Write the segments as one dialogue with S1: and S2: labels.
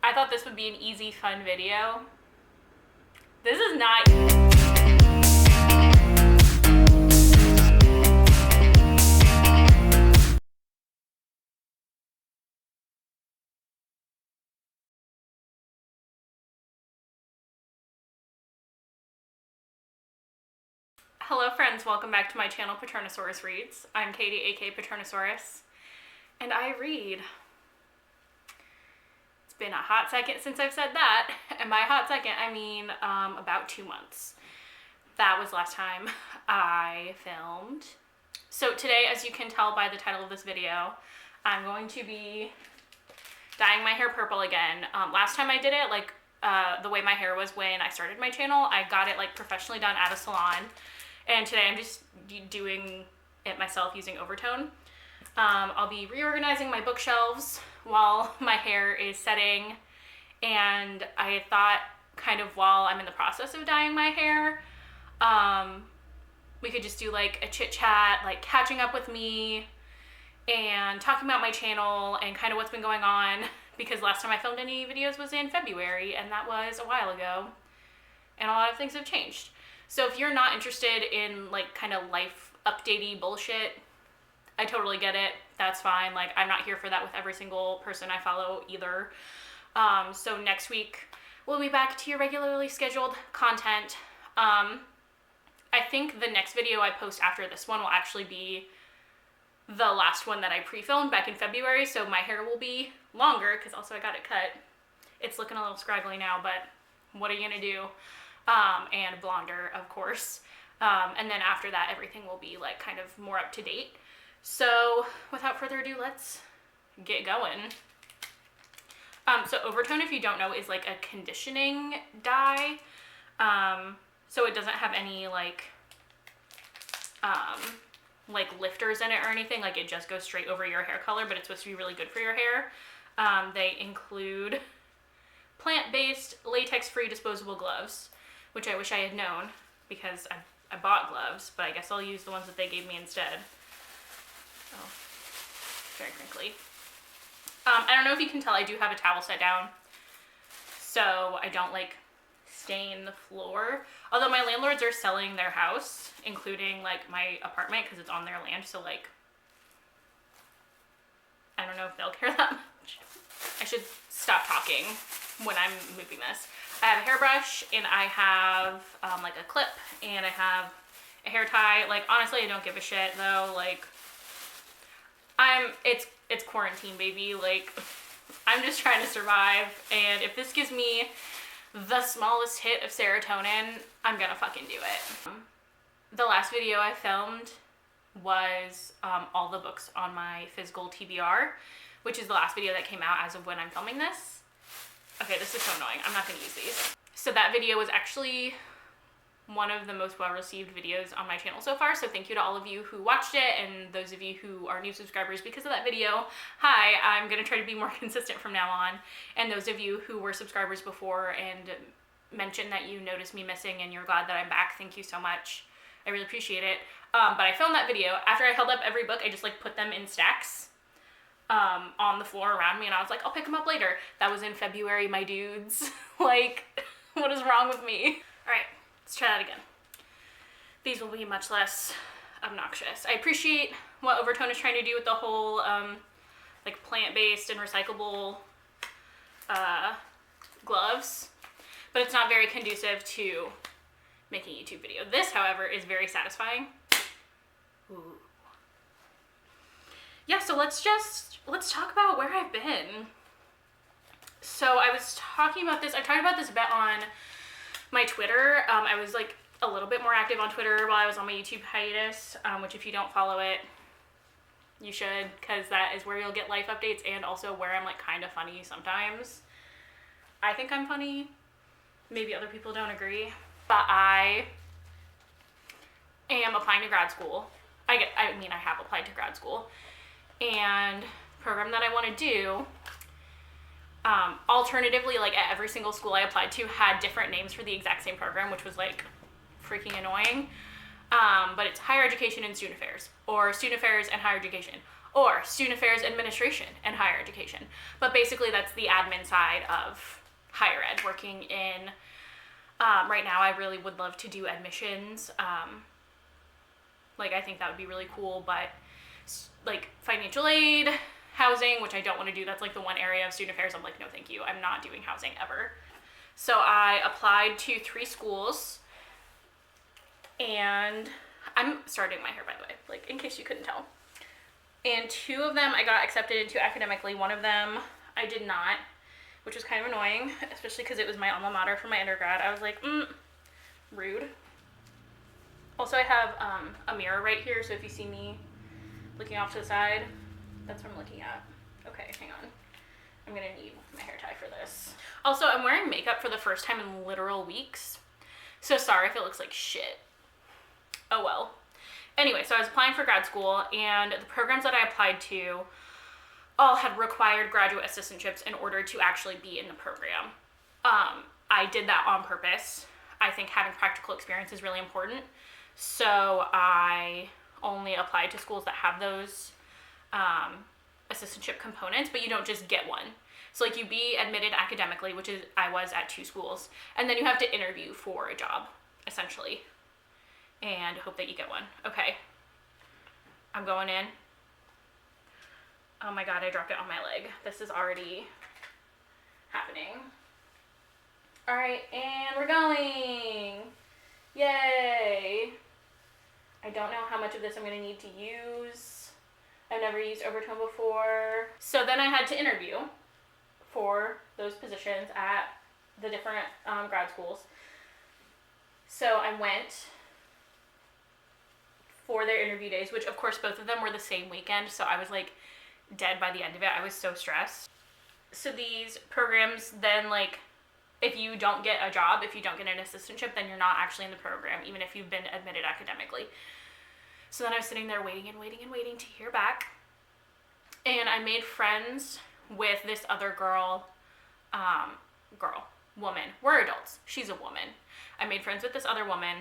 S1: I thought this would be an easy, fun video. This is not. Hello friends, welcome back to my channel, Paternosaurus Reads. I'm Katie, aka Paternosaurus, and I read. It's been a hot second since I've said that, and by hot second I mean about 2 months. That was last time I filmed. So today, as you can tell by the title of this video, I'm going to be dyeing my hair purple again. Last time I did it, the way my hair was when I started my channel, I got it professionally done at a salon. And today I'm just doing it myself using Overtone. I'll be reorganizing my bookshelves while my hair is setting. And I thought kind of while I'm in the process of dyeing my hair, we could just do a chit chat, catching up with me and talking about my channel and kind of what's been going on, because last time I filmed any videos was in February and that was a while ago and a lot of things have changed. So if you're not interested in kind of life updatey bullshit, I totally get it. That's fine. I'm not here for that with every single person I follow either. So next week we'll be back to your regularly scheduled content. I think the next video I post after this one will actually be the last one that I pre-filmed back in February, so my hair will be longer because also I got it cut. It's looking a little scraggly now, but what are you gonna do? And blonder, of course. And then after that, everything will be kind of more up to date. So without further ado, let's get going. So Overtone, if you don't know, is a conditioning dye. So it doesn't have any lifters in it or anything. It just goes straight over your hair color, but it's supposed to be really good for your hair. They include plant-based, latex-free disposable gloves, which I wish I had known because I bought gloves, but I guess I'll use the ones that they gave me instead. Oh, very crinkly. I don't know if you can tell, I do have a towel set down so I don't stain the floor. Although my landlords are selling their house, including my apartment, because it's on their land, so I don't know if they'll care that much. I should stop talking when I'm moving this. I have a hairbrush and I have a clip and I have a hair tie. Honestly, I don't give a shit though. It's quarantine, baby. I'm just trying to survive, and if this gives me the smallest hit of serotonin, I'm gonna fucking do it. The last video I filmed was all the books on my physical TBR, which is the last video that came out as of when I'm filming this. Okay, this is so annoying. I'm not gonna use these. So that video was actually one of the most well-received videos on my channel so far, so thank you to all of you who watched it, and those of you who are new subscribers because of that video, hi, I'm gonna try to be more consistent from now on. And those of you who were subscribers before and mentioned that you noticed me missing and you're glad that I'm back, thank you so much. I really appreciate it. But I filmed that video. After I held up every book, I just put them in stacks on the floor around me, and I was I'll pick them up later. That was in February, my dudes. What is wrong with me? All right. Let's try that again. These will be much less obnoxious. I appreciate what Overtone is trying to do with the whole plant-based and recyclable gloves, but it's not very conducive to making a YouTube video. This, however, is very satisfying. Ooh. Yeah, so let's talk about where I've been. So I was talking about this, I talked about this a bit on my Twitter. I was a little bit more active on Twitter while I was on my YouTube hiatus, which if you don't follow it, you should, because that is where you'll get life updates and also where I'm kind of funny sometimes. I think I'm funny. Maybe other people don't agree, but I am applying to grad school. I have applied to grad school, and program that I want to do, alternatively, at every single school I applied to had different names for the exact same program, which was freaking annoying. But it's higher education and student affairs, or student affairs and higher education. or student affairs administration and higher education. But basically that's the admin side of higher ed, working in, right now I really would love to do admissions. Like I think that would be really cool, but like financial aid, housing, which I don't want to do, that's like the one area of student affairs I'm like, no thank you, I'm not doing housing ever. So I applied to 3 schools, and I'm starting my hair, by the way, like in case you couldn't tell. And 2 of them I got accepted into academically. 1 of them I did not, which was kind of annoying, especially because it was my alma mater for my undergrad. I was like, rude. Also, I have a mirror right here, so if you see me looking off to the side, that's what I'm looking at. Okay, hang on. I'm gonna need my hair tie for this. Also, I'm wearing makeup for the first time in literal weeks, so sorry if it looks like shit. Oh well. Anyway, so I was applying for grad school, and the programs that I applied to all had required graduate assistantships in order to actually be in the program. I did that on purpose. I think having practical experience is really important. So I only applied to schools that have those assistantship components, but you don't just get one. So like you be admitted academically, which is I was at 2 schools, and then you have to interview for a job, essentially, and hope that you get one. Okay, I'm going in. Oh my god, I dropped it on my leg. This is already happening. All right, and we're going. Yay. I don't know how much of this I'm gonna need to use. I've never used overtone before. So then I had to interview for those positions at the different grad schools. So I went for their interview days, which of course both of them were the same weekend, so I was like dead by the end of it. I was so stressed. So these programs then, like, if you don't get a job, if you don't get an assistantship, then you're not actually in the program, even if you've been admitted academically. So then I was sitting there waiting and waiting and waiting to hear back. And I made friends with this other woman. We're adults. She's a woman. I made friends with this other woman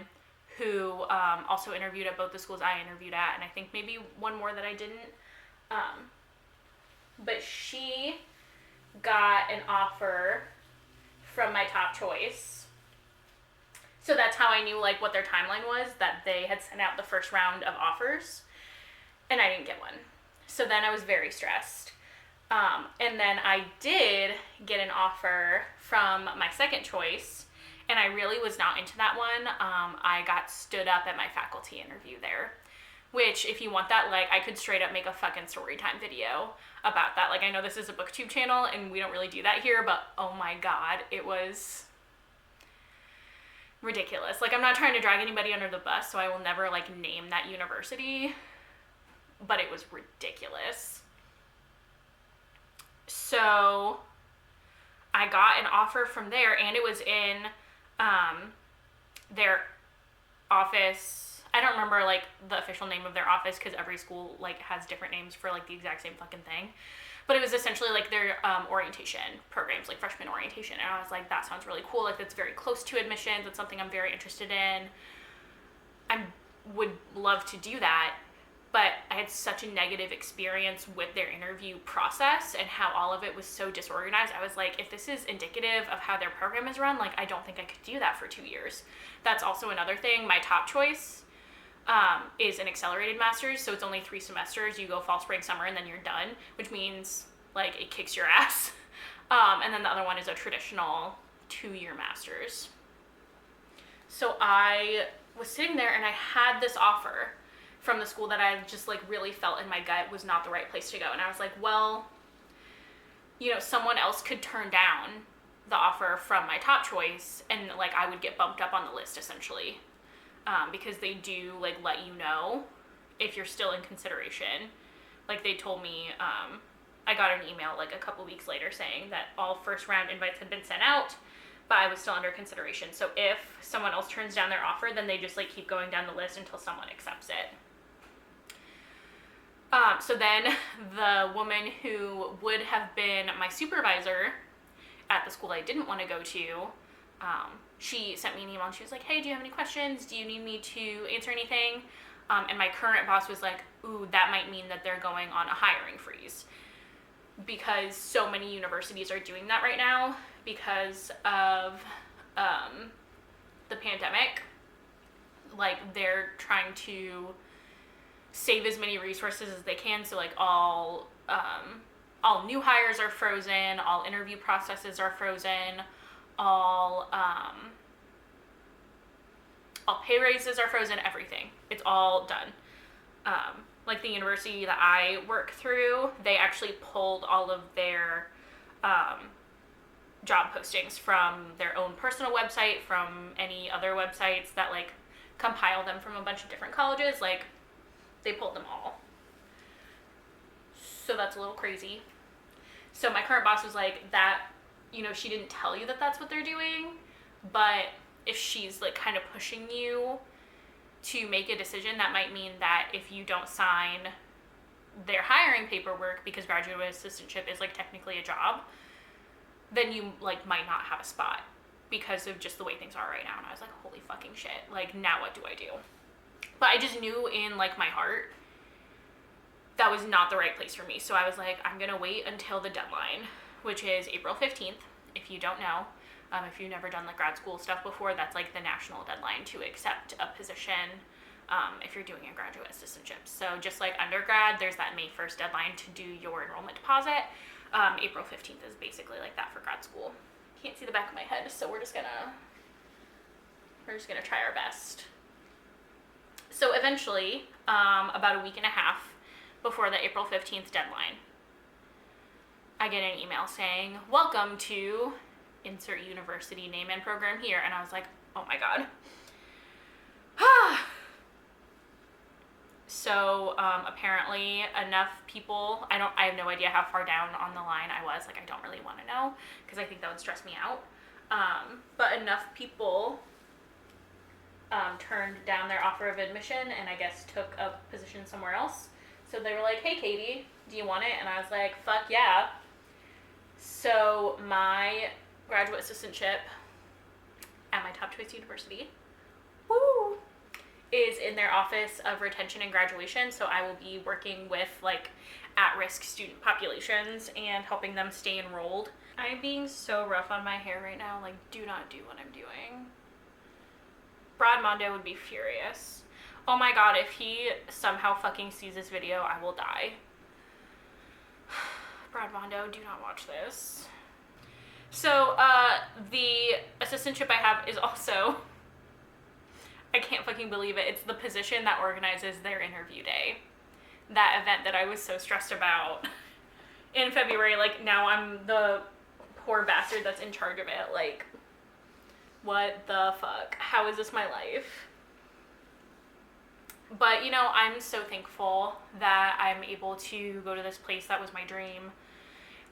S1: who also interviewed at both the schools I interviewed at, and I think maybe one more that I didn't. But she got an offer from my top choice. So that's how I knew like what their timeline was, that they had sent out the first round of offers and I didn't get one. So then I was very stressed. And then I did get an offer from my second choice, and I really was not into that one. I got stood up at my faculty interview there, which if you want that, like, I could straight up make a fucking story time video about that. Like, I know this is a booktube channel and we don't really do that here, but oh my god, it was ridiculous. Like, I'm not trying to drag anybody under the bus, so I will never like name that university, but it was ridiculous. So I got an offer from there, and it was in their office. I don't remember like the official name of their office because every school like has different names for like the exact same fucking thing. But it was essentially like their orientation programs, like freshman orientation. And I was like, that sounds really cool. Like, that's very close to admissions. That's something I'm very interested in. I would love to do that. But I had such a negative experience with their interview process and how all of it was so disorganized. I was like, if this is indicative of how their program is run, like, I don't think I could do that for 2 years. That's also another thing. My top choice is an accelerated master's, so it's only 3 semesters. You go fall, spring, summer, and then you're done, which means, like, it kicks your ass. And then the other one is a traditional 2-year master's. So I was sitting there, and I had this offer from the school that I just like really felt in my gut was not the right place to go. And I was like, well, you know, someone else could turn down the offer from my top choice and like I would get bumped up on the list essentially, because they do like let you know if you're still in consideration. Like they told me, I got an email like a couple weeks later saying that all first round invites had been sent out, but I was still under consideration. So if someone else turns down their offer, then they just like keep going down the list until someone accepts it. So then the woman who would have been my supervisor at the school I didn't want to go to, she sent me an email and she was like, hey, do you have any questions? Do you need me to answer anything? And my current boss was like, ooh, that might mean that they're going on a hiring freeze, because so many universities are doing that right now because of the pandemic. Like, they're trying to save as many resources as they can. So like all new hires are frozen, all interview processes are frozen, all pay raises are frozen, everything. It's all done. Like the university that I work through, they actually pulled all of their job postings from their own personal website, from any other websites that like compile them from a bunch of different colleges. Like, they pulled them all. So that's a little crazy. So my current boss was like, that, you know, she didn't tell you that that's what they're doing, but if she's like kind of pushing you to make a decision, that might mean that if you don't sign their hiring paperwork, because graduate assistantship is like technically a job, then you like might not have a spot because of just the way things are right now. And I was like, holy fucking shit, like, now what do I do? But I just knew in like my heart that was not the right place for me. So I was like, I'm gonna wait until the deadline, which is April 15th. If you don't know, if you've never done like grad school stuff before, that's like the national deadline to accept a position if you're doing a graduate assistantship. So just like undergrad, there's that May 1st deadline to do your enrollment deposit. April 15th is basically like that for grad school. Can't see the back of my head, so we're just gonna try our best. So eventually, about a week and a half before the April 15th deadline, I get an email saying, welcome to insert university name and program here. And I was like, oh my God. So apparently enough people, I have no idea how far down on the line I was. Like, I don't really want to know because I think that would stress me out. But enough people turned down their offer of admission and I guess took a position somewhere else. So they were like, hey, Katie, do you want it? And I was like, fuck yeah. So my graduate assistantship at my top choice university, woo, is in their office of retention and graduation. So I will be working with like at-risk student populations and helping them stay enrolled. I'm being so rough on my hair right now. Like, do not do what I'm doing. Brad Mondo would be furious. Oh my God, if he somehow fucking sees this video, I will die. Brad Mondo, do not watch this. So, the assistantship I have is also, I can't fucking believe it, it's the position that organizes their interview day. That event that I was so stressed about in February, like, now I'm the poor bastard that's in charge of it. Like, what the fuck? How is this my life? But, you know, I'm so thankful that I'm able to go to this place that was my dream.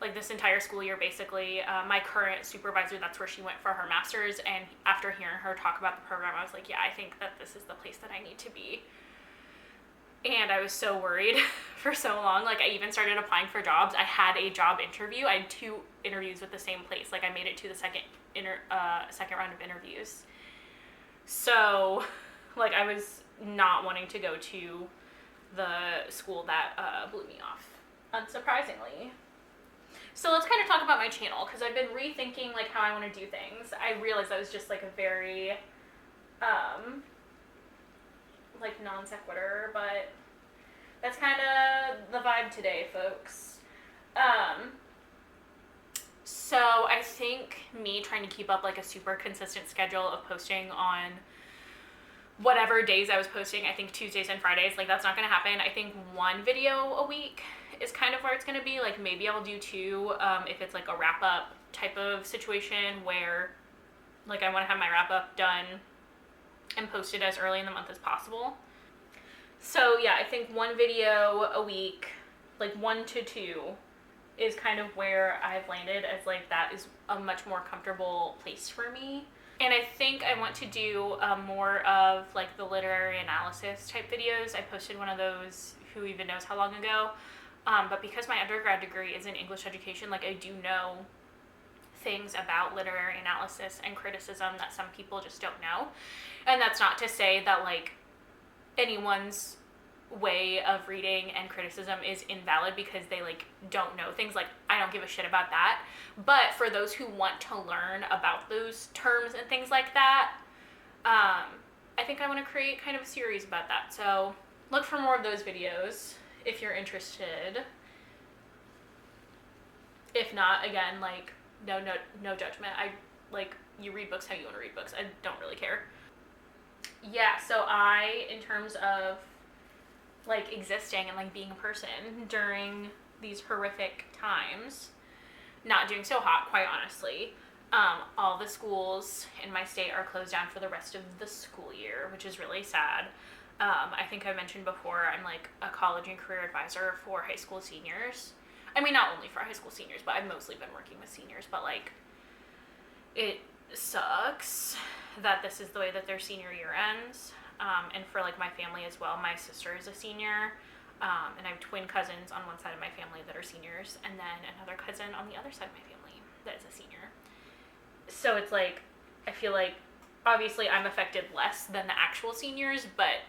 S1: Like, this entire school year, basically. My current supervisor, that's where she went for her master's, and after hearing her talk about the program, I was like, yeah, I think that this is the place that I need to be. And I was so worried for so long. Like, I even started applying for jobs. I had a job interview. I had 2 interviews with the same place. Like, I made it to the second round of interviews. So, like, I was not wanting to go to the school that blew me off, unsurprisingly. So let's kind of talk about my channel, because I've been rethinking like how I want to do things. I realized that was just like a very like non sequitur, but that's kind of the vibe today, folks. So I think me trying to keep up like a super consistent schedule of posting on whatever days I was posting, I think Tuesdays and Fridays, like, that's not gonna happen. I think 1 video a week is kind of where it's gonna be. Like, maybe I'll do 2 if it's like a wrap up type of situation where like I want to have my wrap up done and posted as early in the month as possible. So yeah, I think 1 video a week, like 1 to 2, is kind of where I've landed as like that is a much more comfortable place for me. And I think I want to do more of like the literary analysis type videos. I posted one of those who even knows how long ago. But because my undergrad degree is in English education, like I do know things about literary analysis and criticism that some people just don't know. And that's not to say that like anyone's way of reading and criticism is invalid because they like don't know things. Like, I don't give a shit about that. But for those who want to learn about those terms and things like that, I think I want to create kind of a series about that. So look for more of those videos if you're interested. If not, again, like, no judgment. I, like, you read books how you want to read books. I don't really care. Yeah, so in terms of, like, existing and, like, being a person during these horrific times, not doing so hot, quite honestly, all the schools in my state are closed down for the rest of the school year, which is really sad. I think I mentioned before, I'm, like, a college and career advisor for high school seniors. I mean, not only for high school seniors, but I've mostly been working with seniors, but, like, it sucks that this is the way that their senior year ends. And for, like, my family as well, my sister is a senior, and I have twin cousins on one side of my family that are seniors, and then another cousin on the other side of my family that is a senior. So it's, like, I feel like, obviously I'm affected less than the actual seniors, but,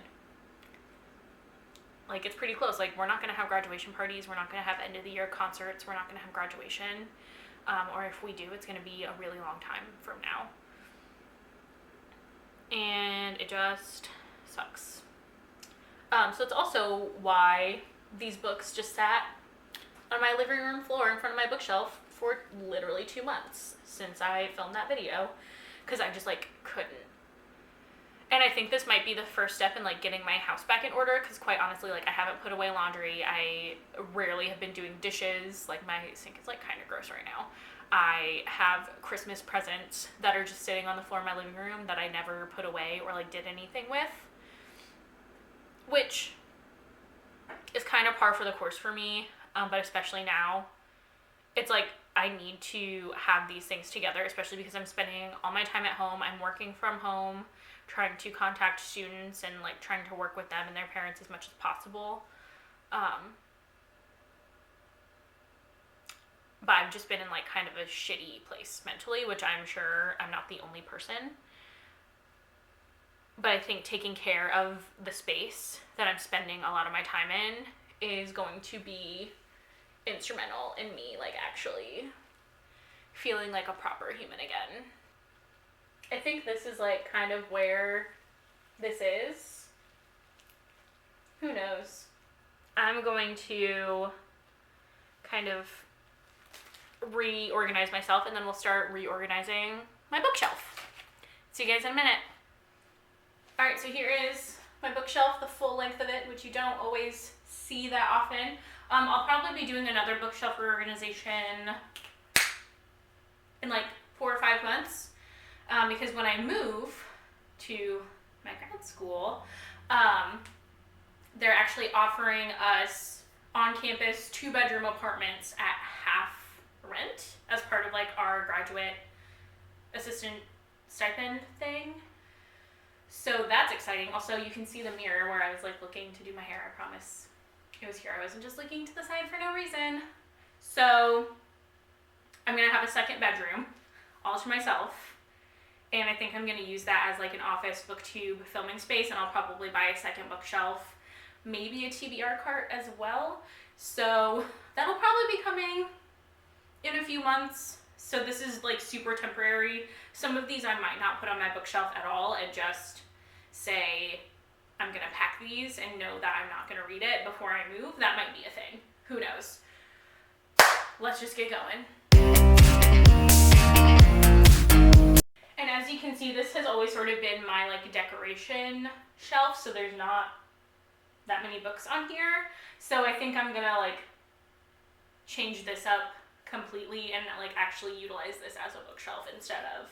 S1: like, it's pretty close. Like, we're not going to have graduation parties, we're not going to have end of the year concerts, we're not going to have graduation, or if we do, it's going to be a really long time from now. And it just sucks. So it's also why these books just sat on my living room floor in front of my bookshelf for literally 2 months since I filmed that video, because I just, like, couldn't. And I think this might be the first step in, like, getting my house back in order, because quite honestly, like, I haven't put away laundry. I rarely have been doing dishes. Like, my sink is, like, kind of gross right now. I have Christmas presents that are just sitting on the floor of my living room that I never put away or, like, did anything with, which is kind of par for the course for me, but especially now, it's like I need to have these things together, especially because I'm spending all my time at home. I'm working from home, trying to contact students and, like, trying to work with them and their parents as much as possible. But I've just been in, like, kind of a shitty place mentally, which I'm sure I'm not the only person. But I think taking care of the space that I'm spending a lot of my time in is going to be instrumental in me, like, actually feeling like a proper human again. I think this is, like, kind of where this is. Who knows? I'm going to kind of reorganize myself, and then we'll start reorganizing my bookshelf. See you guys in a minute. Alright, so here is my bookshelf, the full length of it, which you don't always see that often. I'll probably be doing another bookshelf reorganization in, like, 4 or 5 months, because when I move to my grad school, they're actually offering us on-campus 2-bedroom apartments at half rent as part of, like, our graduate assistant stipend thing. So that's exciting. Also, you can see the mirror where I was, like, looking to do my hair. I promise it was here. I wasn't just looking to the side for no reason. So I'm gonna have a second bedroom all to myself, and I think I'm gonna use that as, like, an office booktube filming space, and I'll probably buy a second bookshelf, maybe a TBR cart as well. So that'll probably be coming in a few months. So this is, like, super temporary. Some of these I might not put on my bookshelf at all and just say I'm gonna pack these and know that I'm not gonna read it before I move. That might be a thing. Who knows? Let's just get going. And as you can see, this has always sort of been my, like, decoration shelf, so there's not that many books on here. So I think I'm gonna, like, change this up completely and, like, actually utilize this as a bookshelf instead of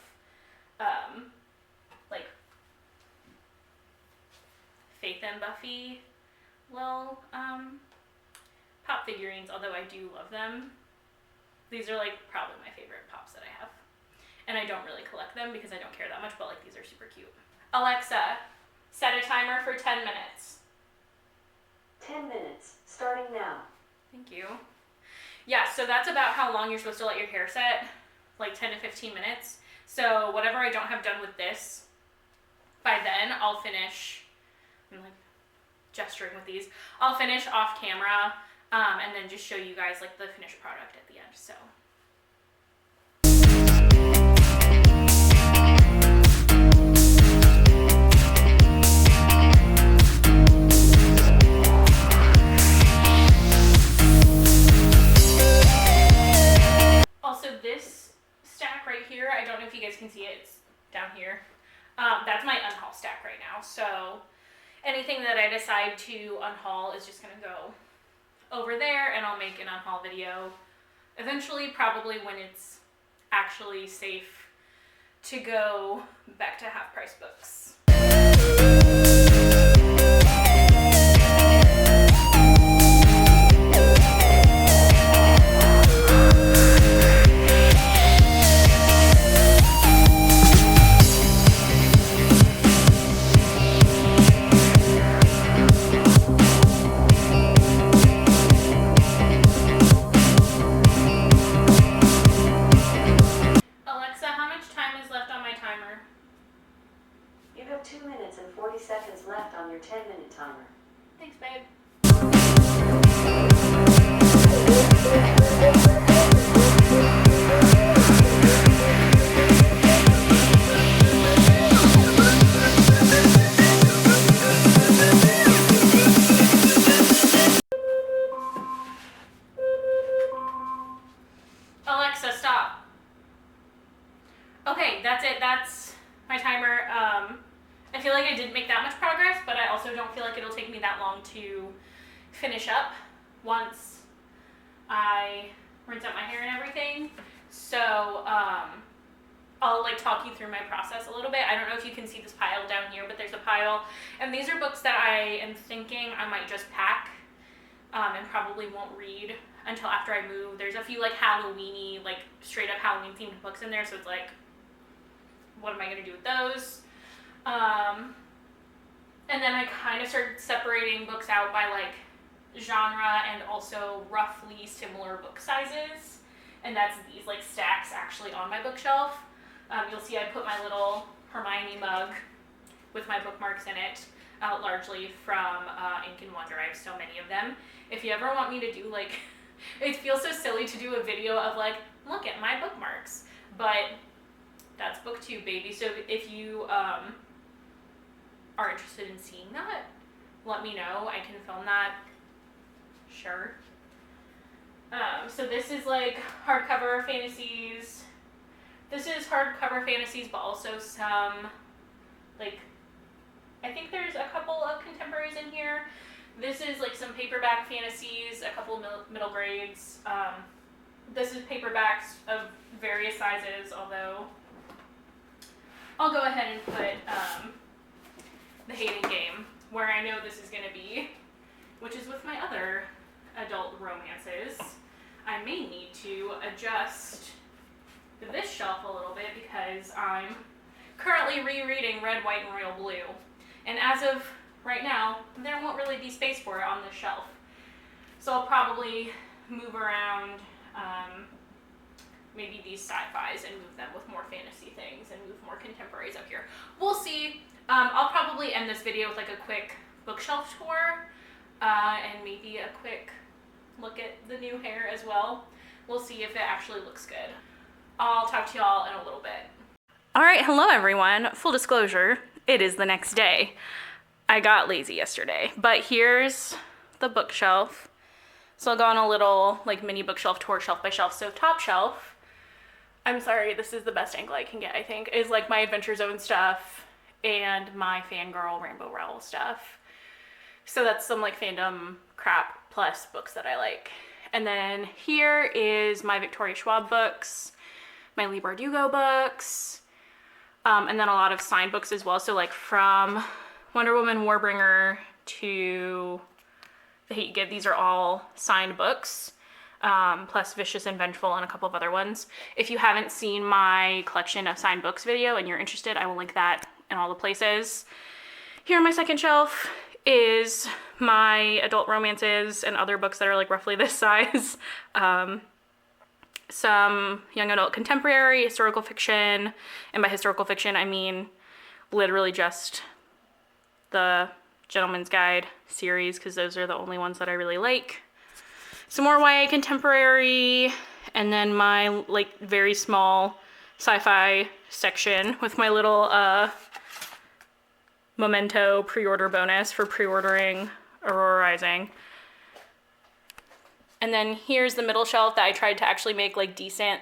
S1: like, Faith and Buffy little pop figurines, although I do love them. These are, like, probably my favorite pops that I have, and I don't really collect them because I don't care that much, but, like, these are super cute. Alexa, set a timer for 10 minutes.
S2: 10 minutes, starting now.
S1: Thank you. Yeah, so that's about how long you're supposed to let your hair set, like 10 to 15 minutes. So whatever I don't have done with this, by then I'll finish. I'm, like, gesturing with these. I'll finish off camera and then just show you guys like the finished product at the end. So. Also, this stack right here, I don't know if you guys can see it, it's down here. That's my unhaul stack right now. So anything that I decide to unhaul is just gonna go over there, and I'll make an unhaul video eventually, probably when it's actually safe to go back to half price books. Alexa, how much time is left on my timer?
S2: You have 2 minutes and 40 seconds left on your 10-minute timer.
S1: Thanks, babe. Alexa, stop. Okay, that's it. That's my timer. I feel like I didn't make that much progress, but I also don't feel like it'll take me that long to finish up once I rinse out my hair and everything. So I'll like talk you through my process a little bit. I don't know if you can see this pile down here, but there's a pile, and these are books that I am thinking I might just pack and probably won't read until after I move. There's a few like Halloween-y, like straight up Halloween themed books in there, so it's like, what am I gonna do with those? And then I kind of started separating books out by like genre and also roughly similar book sizes, and that's these like stacks actually on my bookshelf. You'll see I put my little Hermione mug with my bookmarks in it, largely from Ink and Wonder. I have so many of them. If you ever want me to do like, it feels so silly to do a video of like, look at my bookmarks, but that's booktube, baby. So if you are interested in seeing that, let me know. I can film that. Sure. So this is like hardcover fantasies. This is hardcover fantasies, but also some like, I think there's a couple of contemporaries in here. This is like some paperback fantasies, a couple middle grades. This is paperbacks of various sizes, although I'll go ahead and put The Hating Game where I know this is going to be, which is with my other adult romances. I may need to adjust this shelf a little bit because I'm currently rereading Red, White, and Royal Blue. And as of right now, there won't really be space for it on this shelf. So I'll probably move around maybe these sci-fis and move them with more fantasy things and move more contemporaries up here. We'll see. I'll probably end this video with like a quick bookshelf tour and maybe a quick look at the new hair as well. We'll see if it actually looks good. I'll talk to y'all in a little bit. All right, hello everyone. Full disclosure, it is the next day. I got lazy yesterday, but here's the bookshelf. So I'll go on a little like mini bookshelf tour, shelf by shelf. So top shelf, I'm sorry, this is the best angle I can get, I think, is like my Adventure Zone stuff and my Fangirl Rainbow Rowell stuff. So that's some like fandom crap plus books that I like. And then here is my Victoria Schwab books, my Leigh Bardugo books, and then a lot of signed books as well. So like from Wonder Woman Warbringer to The Hate You Give, these are all signed books, plus Vicious and Vengeful and a couple of other ones. If you haven't seen my collection of signed books video and you're interested, I will link that in all the places. Here on my second shelf is my adult romances and other books that are like roughly this size. Some young adult contemporary, historical fiction, and by historical fiction I mean literally just the Gentleman's Guide series, because those are the only ones that I really like. Some more YA contemporary, and then my like very small sci-fi section with my little Memento pre-order bonus for pre-ordering Reorganizing. And then here's the middle shelf that I tried to actually make like decent,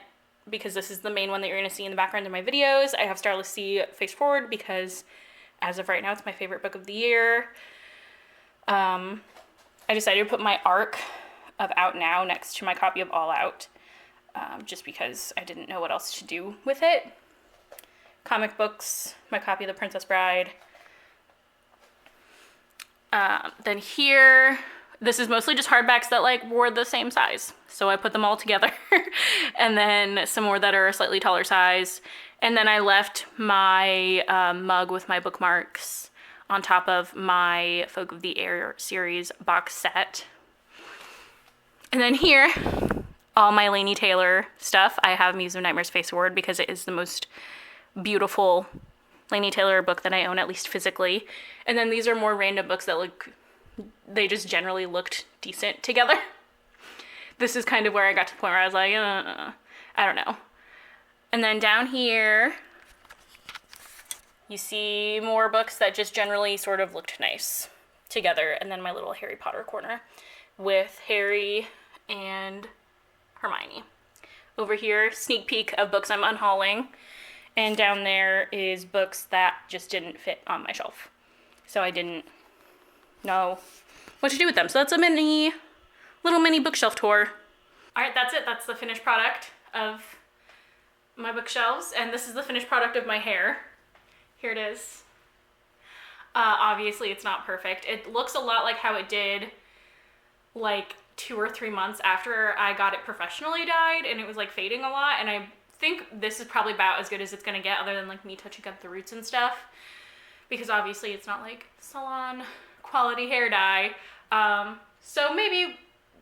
S1: because this is the main one that you're going to see in the background of my videos. I have Starless Sea face forward because as of right now it's my favorite book of the year. I decided to put my ARC of Out Now next to my copy of All Out, just because I didn't know what else to do with it. Comic books, my copy of The Princess Bride. Then here, this is mostly just hardbacks that like were the same size. So I put them all together. And then some more that are a slightly taller size. And then I left my mug with my bookmarks on top of my Folk of the Air series box set. And then here, all my Laini Taylor stuff. I have Muse of Nightmares face forward because it is the most beautiful Laini Taylor book that I own, at least physically. And then these are more random books that they just generally looked decent together. This is kind of where I got to the point where I was like, I don't know. And then down here, you see more books that just generally sort of looked nice together. And then my little Harry Potter corner with Harry and Hermione. Over here, sneak peek of books I'm unhauling. And down there is books that just didn't fit on my shelf. So I didn't know what to do with them. So that's a little mini bookshelf tour. All right, that's it. That's the finished product of my bookshelves. And this is the finished product of my hair. Here it is. Obviously, it's not perfect. It looks a lot like how it did like 2 or 3 months after I got it professionally dyed, and it was like fading a lot. And I think this is probably about as good as it's gonna get, other than like me touching up the roots and stuff, because obviously it's not like salon quality hair dye. So maybe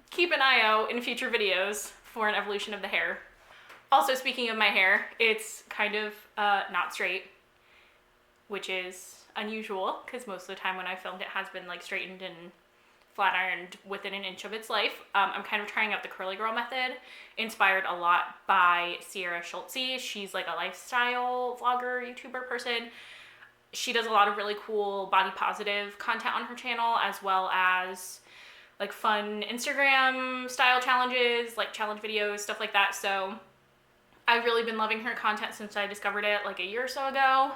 S1: keep an eye out in future videos for an evolution of the hair. Also, speaking of my hair, it's kind of not straight, which is unusual because most of the time when I filmed it has been like straightened and flat ironed within an inch of its life. I'm kind of trying out the curly girl method, inspired a lot by Sierra Schultze. She's like a lifestyle vlogger, YouTuber person. She does a lot of really cool body positive content on her channel, as well as like fun Instagram style challenges, like challenge videos, stuff like that. So I've really been loving her content since I discovered it like a year or so ago,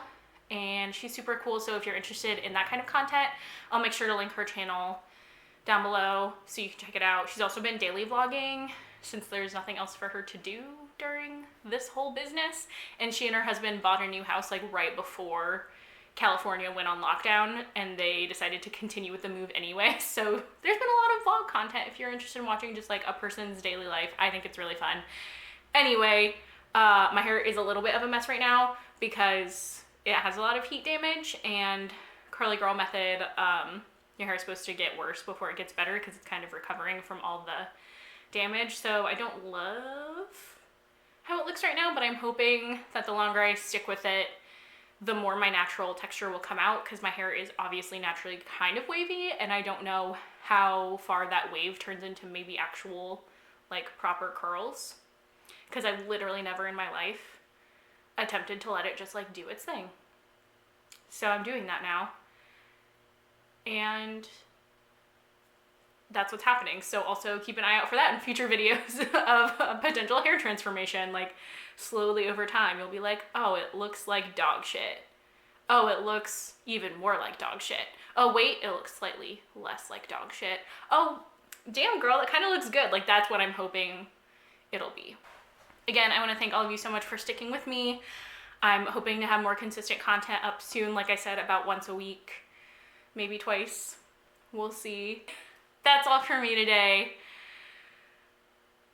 S1: and she's super cool. So if you're interested in that kind of content, I'll make sure to link her channel down below so you can check it out. She's also been daily vlogging since there's nothing else for her to do during this whole business. And she and her husband bought a new house like right before California went on lockdown, and they decided to continue with the move anyway. So there's been a lot of vlog content if you're interested in watching just like a person's daily life. I think it's really fun. Anyway, my hair is a little bit of a mess right now because it has a lot of heat damage, and curly girl method, your hair is supposed to get worse before it gets better because it's kind of recovering from all the damage. So I don't love how it looks right now, but I'm hoping that the longer I stick with it, the more my natural texture will come out, because my hair is obviously naturally kind of wavy, and I don't know how far that wave turns into maybe actual like proper curls, because I've literally never in my life attempted to let it just like do its thing. So I'm doing that now. And that's what's happening. So also keep an eye out for that in future videos of a potential hair transformation. Like slowly over time, you'll be like, oh, it looks like dog shit. Oh, it looks even more like dog shit. Oh, wait, it looks slightly less like dog shit. Oh, damn girl, it kind of looks good. Like that's what I'm hoping it'll be. Again, I want to thank all of you so much for sticking with me. I'm hoping to have more consistent content up soon. Like I said, about once a week. Maybe twice. We'll see. That's all for me today.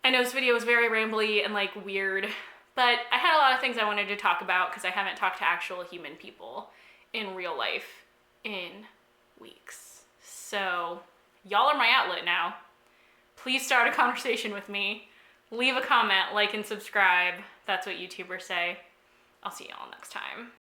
S1: I know this video was very rambly and like weird, but I had a lot of things I wanted to talk about because I haven't talked to actual human people in real life in weeks. So y'all are my outlet now. Please start a conversation with me. Leave a comment, like, and subscribe. That's what YouTubers say. I'll see y'all next time.